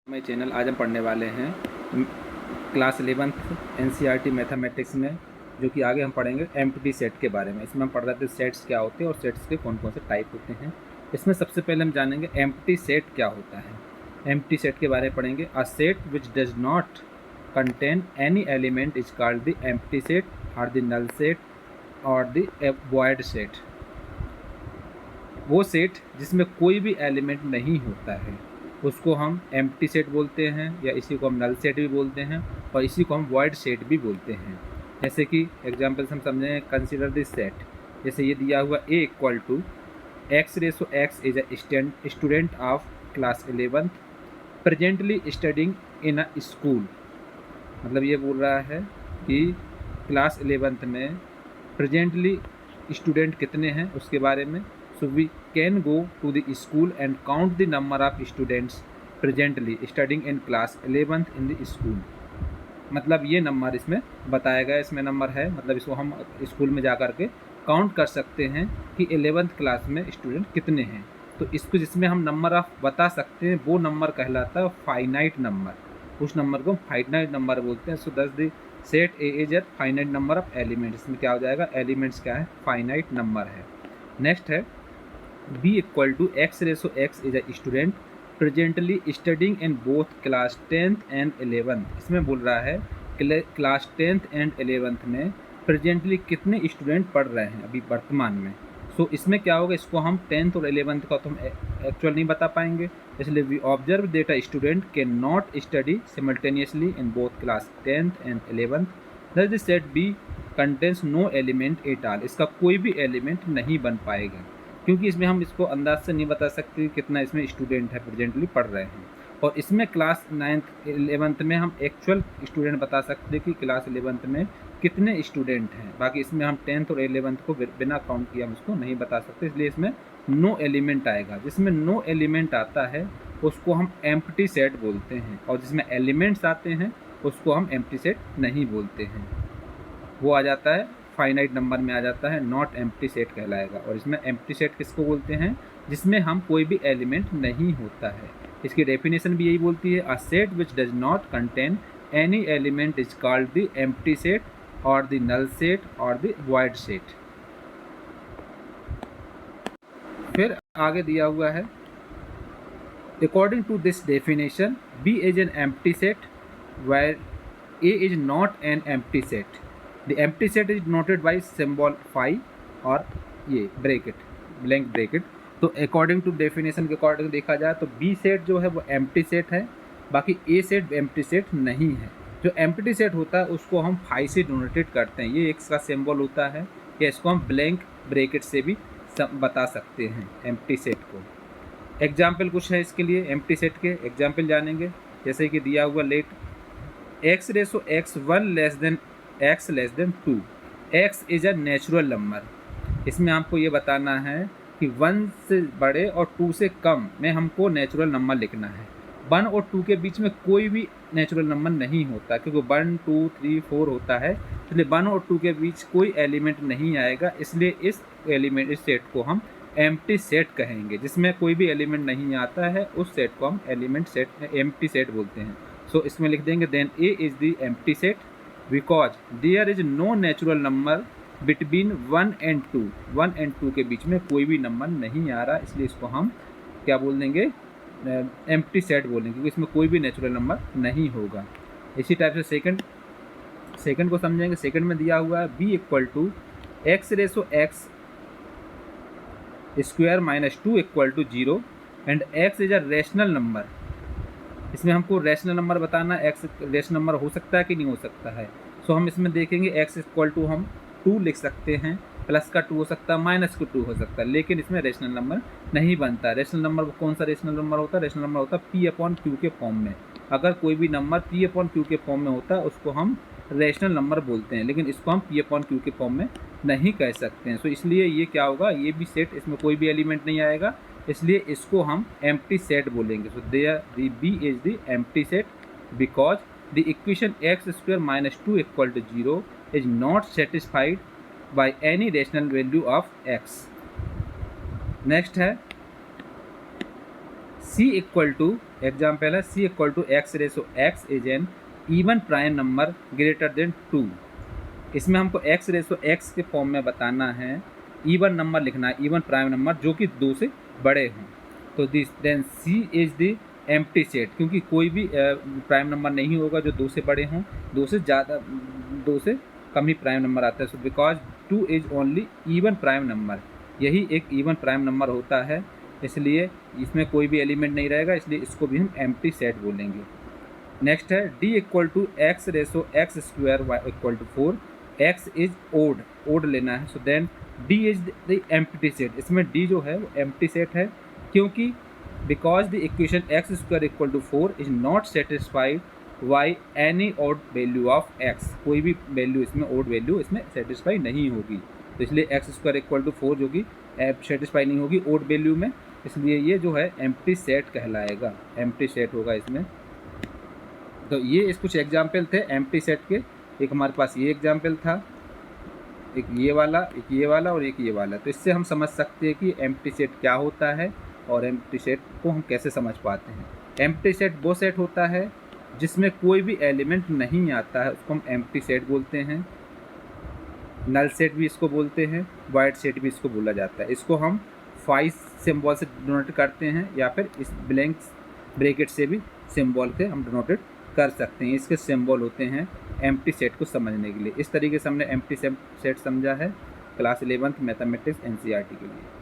मेरे चैनल आज हम पढ़ने वाले हैं क्लास 11th एनसीईआरटी मैथमेटिक्स में, जो कि आगे हम पढ़ेंगे एम्प्टी सेट के बारे में। इसमें हम पढ़ रहे थे सेट्स क्या होते हैं और सेट्स के कौन कौन से टाइप होते हैं। इसमें सबसे पहले हम जानेंगे एम्प्टी सेट क्या होता है। एम्प्टी सेट के बारे में पढ़ेंगे। अ set which does not contain any element is called the empty set और द नल सेट और द वॉइड सेट। वो सेट जिसमें कोई भी एलिमेंट नहीं होता है उसको हम एम्प्टी सेट बोलते हैं, या इसी को हम नल सेट भी बोलते हैं और इसी को हम वॉइड सेट भी बोलते हैं। जैसे कि एग्जांपल से हम समझें, कंसीडर दिस सेट। जैसे ये दिया हुआ a equal to x Resso x is a student of class 11th presently studying in a school. मतलब ये बोल रहा है कि क्लास 11th में प्रेजेंटली स्टूडेंट कितने हैं उसके बारे में। So we can go to the school and count the number of students presently studying in class 11th in the school। मतलब ये नंबर इसमें बताया गया, इसमें नंबर है, मतलब इसको हम स्कूल में जा कर के काउंट कर सकते हैं कि 11th क्लास में स्टूडेंट कितने हैं। तो इसको जिसमें हम नंबर ऑफ बता सकते हैं वो नंबर कहलाता है फाइनाइट नंबर। उस नंबर को फाइनाइट नंबर बोलते हैं। So thus the set A is at finite number of elements. इसमें क्या हो जाएगा, एलिमेंट्स क्या है, फाइनाइट नंबर है। नेक्स्ट है b equal to x Resso x is a student presently studying in both class 10th and 11th। इसमें बोल रहा है क्लास 10th एंड 11th में प्रेजेंटली कितने स्टूडेंट पढ़ रहे हैं अभी वर्तमान में। सो इसमें क्या होगा, इसको हम 10th और 11th का तो हम एक्चुअल नहीं बता पाएंगे, इसलिए we observe that a student can not study simultaneously in both class 10th and 11th। Thus the set B contains no element at all. इसका कोई भी एलिमेंट नहीं बन पाएगा, क्योंकि इसमें हम इसको अंदाज से नहीं बता सकते कितना इसमें स्टूडेंट है प्रेजेंटली पढ़ रहे हैं। और इसमें क्लास 9th 11th में हम एक्चुअल स्टूडेंट बता सकते हैं कि क्लास 11th में कितने स्टूडेंट हैं। बाकी इसमें हम 10th और 11th को बिना काउंट किए हम इसको नहीं बता सकते, इसलिए इसमें नो एलिमेंट आएगा। जिसमें नो एलिमेंट आता है उसको हम एम्प्टी सेट बोलते हैं, और जिसमें एलिमेंट्स आते हैं उसको हम एम्प्टी सेट नहीं बोलते हैं। वो आ जाता है फाइनाइट नंबर में आ जाता है, नॉट एम्प्टी सेट कहलाएगा। और इसमें एम्प्टी सेट किसको बोलते हैं, जिसमें हम कोई भी एलिमेंट नहीं होता है। इसकी डेफिनेशन भी यही बोलती है, a set which does not contain any element is called the empty set और द नल सेट और द वॉइड सेट। फिर आगे दिया हुआ है, according to this definition B is an empty set where A is not an empty set. The empty set is denoted by symbol phi और ये bracket, blank bracket. तो according to definition के according देखा जाए तो B set जो है वो एम्प्टी सेट है, बाकी ए सेट एम्प्टी सेट नहीं है। जो एम्प्टी सेट होता है उसको हम फाई से डिनोटेड करते हैं, ये एक का सिंबल होता है, या इसको हम ब्लैंक ब्रैकेट से भी बता सकते हैं एम्प्टी सेट को। एग्जाम्पल कुछ है इसके लिए, एम्प्टी सेट के एग्जाम्पल जानेंगे। जैसे कि दिया हुआ let x Resso x 1 less than x less than 2। x is a natural number. इसमें हमको ये बताना है कि 1 से बड़े और 2 से कम में हमको नेचुरल नंबर लिखना है। 1 और 2 के बीच में कोई भी नेचुरल नंबर नहीं होता, क्योंकि 1 2 3 4 होता है, इसलिए 1 और 2 के बीच कोई एलिमेंट नहीं आएगा। इसलिए इस सेट को हम एम्प्टी सेट कहेंगे। जिसमें कोई भी एलिमेंट नहीं आता है उस सेट को हम एम्प्टी सेट बोलते हैं। सो इसमें लिख देंगे then A is the empty set because there is no natural number between 1 and 2। 1 and 2 के बीच में कोई भी नंबर नहीं आ रहा, इसलिए इसको हम क्या बोल देंगे, एम्प्टी सेट बोलेंगे, क्योंकि इसमें कोई भी नेचुरल नंबर नहीं होगा। इसी टाइप से सेकंड को समझेंगे। सेकंड में दिया हुआ है b equal to x Resso x square minus 2 equal to 0 and x is a rational number. इसमें हमको रैशनल नंबर बताना, एक्स रैशनल नंबर हो सकता है कि नहीं हो सकता है। सो हम इसमें देखेंगे एक्स इक्वल टू हम 2 लिख सकते हैं, प्लस का 2 हो सकता है, माइनस का 2 हो सकता है, लेकिन इसमें रैशनल नंबर नहीं बनता। रैशनल नंबर कौन सा रैशनल नंबर होता है, रैशनल नंबर होता है पी अपॉन क्यू के फॉर्म में। अगर कोई भी नंबर पी अपॉन क्यू के फॉर्म में होता है उसको हम रैशनल नंबर बोलते हैं, लेकिन इसको हम पी अपॉन क्यू के फॉर्म में नहीं कह सकते हैं। सो इसलिए ये क्या होगा, ये भी सेट, इसमें कोई भी एलिमेंट नहीं आएगा, इसलिए इसको हम एम्प्टी सेट बोलेंगे। So there the B is the empty set because the equation x square minus 2 equal to 0 is not satisfied by any rational value of X. Next है C इक्वल टू एग्जाम्पल है C equal to x Resso x is an even prime number greater than 2। इसमें हमको X Resso X के form में बताना है, even number लिखना है, इवन प्राइम नंबर जो कि 2 से बड़े हों। तो this then C is the empty set, क्योंकि कोई भी प्राइम नंबर नहीं होगा जो 2 से बड़े हों, 2 से ज़्यादा, 2 से कम ही प्राइम नंबर आता है। So because 2 is only even prime number, यही एक इवन प्राइम नंबर होता है, इसलिए इसमें कोई भी एलिमेंट नहीं रहेगा, इसलिए इसको भी हम एम्प्टी सेट बोलेंगे। नेक्स्ट है D equal to x Resso x square y equal to 4, x is odd, odd लेना है। So then D is the empty set, इसमें डी जो है वो एम्प्टी सेट है, क्योंकि because the equation x square equal to 4 is not satisfied by any odd value of x, कोई भी वैल्यू इसमें ओड वैल्यू इसमें सेटिस्फाई नहीं होगी, तो इसलिए एक्स स्क्वायर इक्वल टू 4 जो कि सेटिस्फाई नहीं होगी ओड वैल्यू में, इसलिए ये जो है एम्प्टी सेट कहलाएगा, एम्प्टी सेट होगा इसमें। तो ये इस कुछ एग्जाम्पल थे एम्प्टी सेट के, एक हमारे पास ये एग्जाम्पल था, एक ये वाला, एक ये वाला और एक ये वाला। तो इससे हम समझ सकते हैं कि एम्प्टी सेट क्या होता है और एम्प्टी सेट को हम कैसे समझ पाते हैं। एम्प्टी सेट वो सेट होता है जिसमें कोई भी एलिमेंट नहीं आता है, उसको हम एम्प्टी सेट बोलते हैं। नल सेट भी इसको बोलते हैं, वाइड सेट भी इसको बोला जाता है। इसको हम 5 सिंबल से डिनोट करते हैं, या फिर इस ब्लैंक ब्रैकेट से भी सिंबल से हम डिनोटेड कर सकते हैं। इसके सिंबल होते हैं एम्प्टी सेट को समझने के लिए। इस तरीके से हमने एम्प्टी सेट समझा है क्लास 11th मैथमेटिक्स NCERT के लिए।